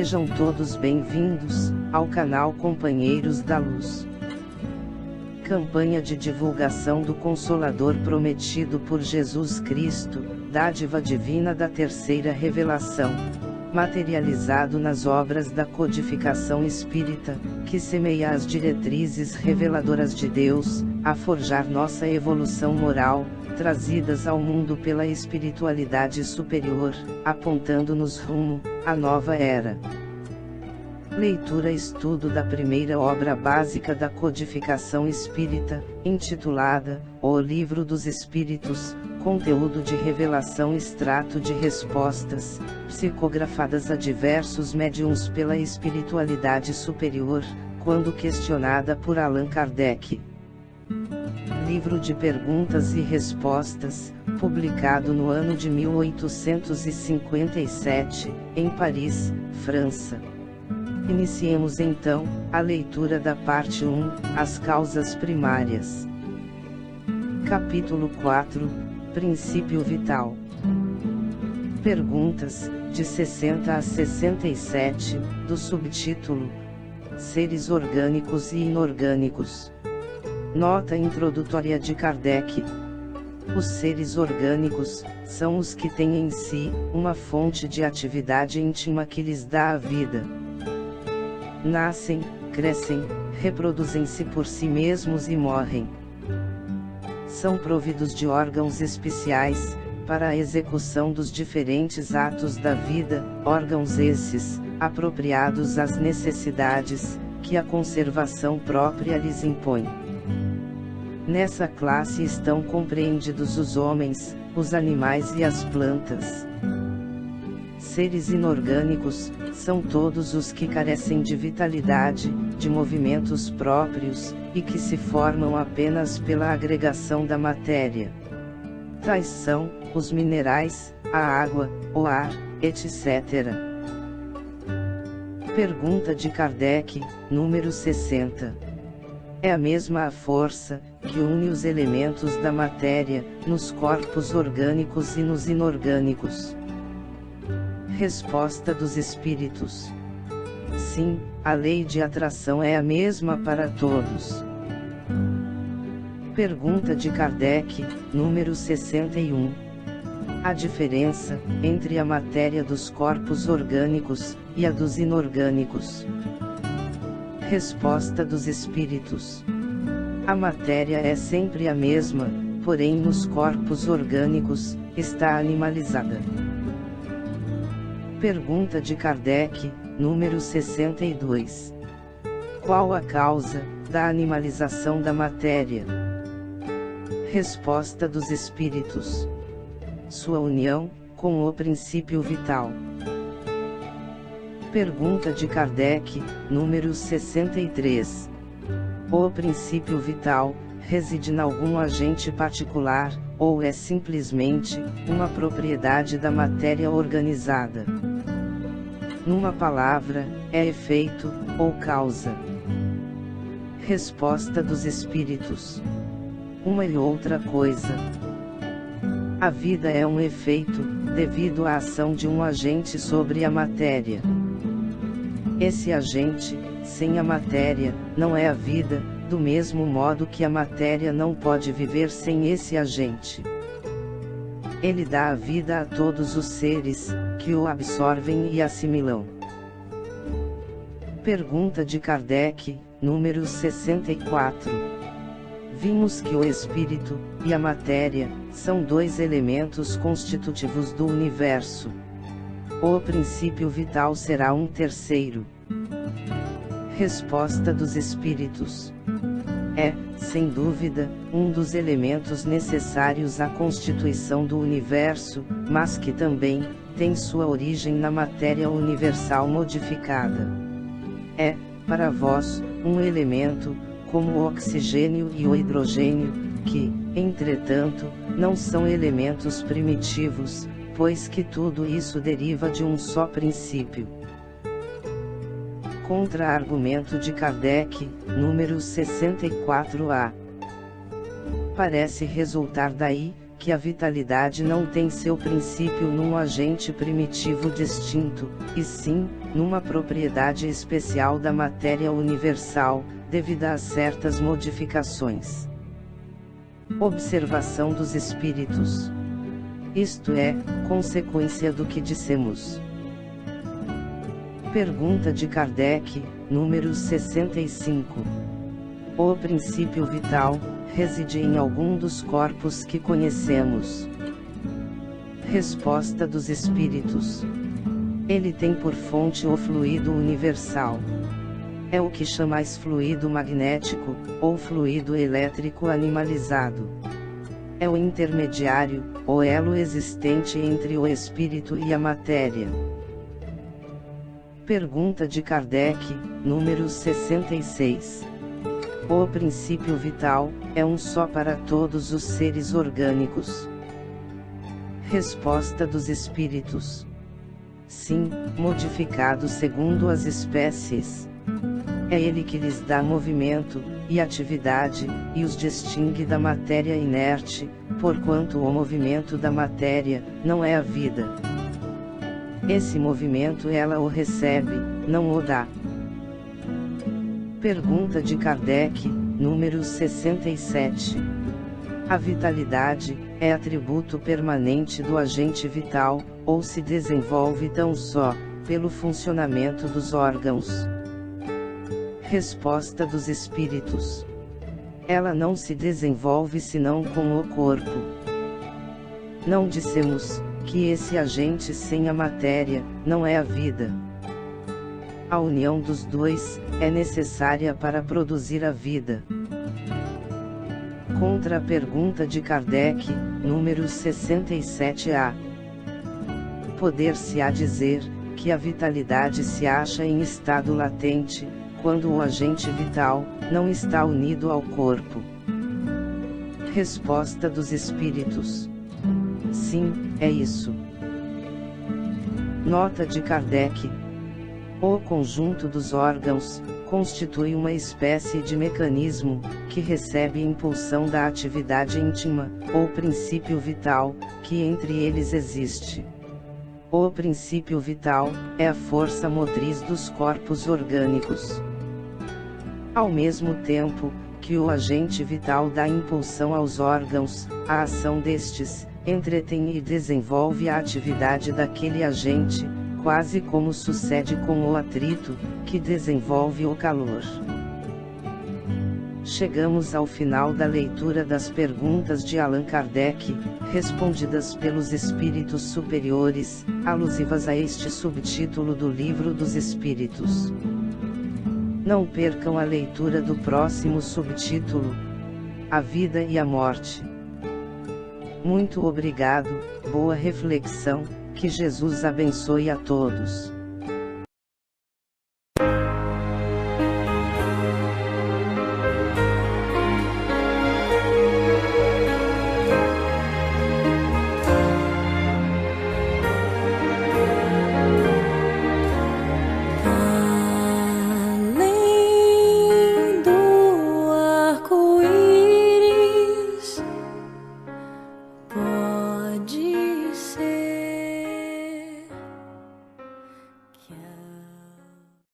Sejam todos bem-vindos ao canal Companheiros da Luz. Campanha de divulgação do Consolador prometido por Jesus Cristo, dádiva divina da terceira revelação, materializado nas obras da codificação espírita, que semeia as diretrizes reveladoras de Deus, a forjar nossa evolução moral, trazidas ao mundo pela espiritualidade superior, apontando-nos rumo à nova era. Leitura e estudo da primeira obra básica da codificação espírita, intitulada O Livro dos Espíritos, conteúdo de revelação, extrato de respostas, psicografadas a diversos médiuns pela espiritualidade superior, quando questionada por Allan Kardec. Livro de perguntas e respostas, publicado no ano de 1857, em Paris, França. Iniciemos então a leitura da parte 1, As causas primárias. Capítulo 4, Princípio vital. Perguntas, de 60 a 67, do subtítulo Seres orgânicos e inorgânicos. Nota introdutória de Kardec. Os seres orgânicos são os que têm em si uma fonte de atividade íntima que lhes dá a vida. Nascem, crescem, reproduzem-se por si mesmos e morrem. São providos de órgãos especiais para a execução dos diferentes atos da vida, órgãos esses apropriados às necessidades que a conservação própria lhes impõe. Nessa classe estão compreendidos os homens, os animais e as plantas. Seres inorgânicos são todos os que carecem de vitalidade, de movimentos próprios, e que se formam apenas pela agregação da matéria. Tais são os minerais, a água, o ar, etc. Pergunta de Kardec, número 60. É a mesma a força que une os elementos da matéria, nos corpos orgânicos e nos inorgânicos? Resposta dos espíritos. Sim, a lei de atração é a mesma para todos. Pergunta de Kardec, número 61. A diferença entre a matéria dos corpos orgânicos e a dos inorgânicos? Resposta dos espíritos. A matéria é sempre a mesma, porém nos corpos orgânicos está animalizada. Pergunta de Kardec, número 62. Qual a causa da animalização da matéria? Resposta dos espíritos. Sua união com o princípio vital. Pergunta de Kardec, número 63. O princípio vital reside em algum agente particular, ou é simplesmente uma propriedade da matéria organizada? Numa palavra, é efeito ou causa? Resposta dos espíritos. Uma e outra coisa. A vida é um efeito, devido à ação de um agente sobre a matéria. Esse agente, sem a matéria, não é a vida, do mesmo modo que a matéria não pode viver sem esse agente. Ele dá a vida a todos os seres, que o absorvem e assimilam. Pergunta de Kardec, número 64. Vimos que o espírito e a matéria são dois elementos constitutivos do universo. O princípio vital será um terceiro? Resposta dos espíritos. É, sem dúvida, um dos elementos necessários à constituição do universo, mas que também tem sua origem na matéria universal modificada. É, para vós, um elemento, como o oxigênio e o hidrogênio, que, entretanto, não são elementos primitivos, pois que tudo isso deriva de um só princípio. Contra-argumento de Kardec, número 64A. Parece resultar daí, que a vitalidade não tem seu princípio num agente primitivo distinto, e sim, numa propriedade especial da matéria universal, devida a certas modificações. Observação dos espíritos. Isto é, consequência do que dissemos. Pergunta de Kardec, número 65. O princípio vital reside em algum dos corpos que conhecemos? Resposta dos espíritos. Ele tem por fonte o fluido universal. É o que chamais fluido magnético, ou fluido elétrico animalizado. É o intermediário, o elo existente entre o espírito e a matéria. Pergunta de Kardec, número 66. O princípio vital é um só para todos os seres orgânicos? Resposta dos espíritos. Sim, modificado segundo as espécies. É ele que lhes dá movimento e atividade, e os distingue da matéria inerte, porquanto o movimento da matéria não é a vida. Esse movimento ela o recebe, não o dá. Pergunta de Kardec, número 67. A vitalidade é atributo permanente do agente vital, ou se desenvolve tão só pelo funcionamento dos órgãos? Resposta dos espíritos. Ela não se desenvolve senão com o corpo. Não dissemos que esse agente sem a matéria não é a vida. A união dos dois é necessária para produzir a vida. Contra a pergunta de Kardec, número 67A. Poder-se-á dizer que a vitalidade se acha em estado latente, quando o agente vital não está unido ao corpo? Resposta dos espíritos. Sim, é isso. Nota de Kardec. O conjunto dos órgãos constitui uma espécie de mecanismo que recebe impulsão da atividade íntima, ou princípio vital, que entre eles existe. O princípio vital é a força motriz dos corpos orgânicos. Ao mesmo tempo que o agente vital dá impulsão aos órgãos, a ação destes entretém e desenvolve a atividade daquele agente, quase como sucede com o atrito, que desenvolve o calor. Chegamos ao final da leitura das perguntas de Allan Kardec, respondidas pelos espíritos superiores, alusivas a este subtítulo do Livro dos Espíritos. Não percam a leitura do próximo subtítulo: A Vida e a Morte. Muito obrigado, boa reflexão, que Jesus abençoe a todos.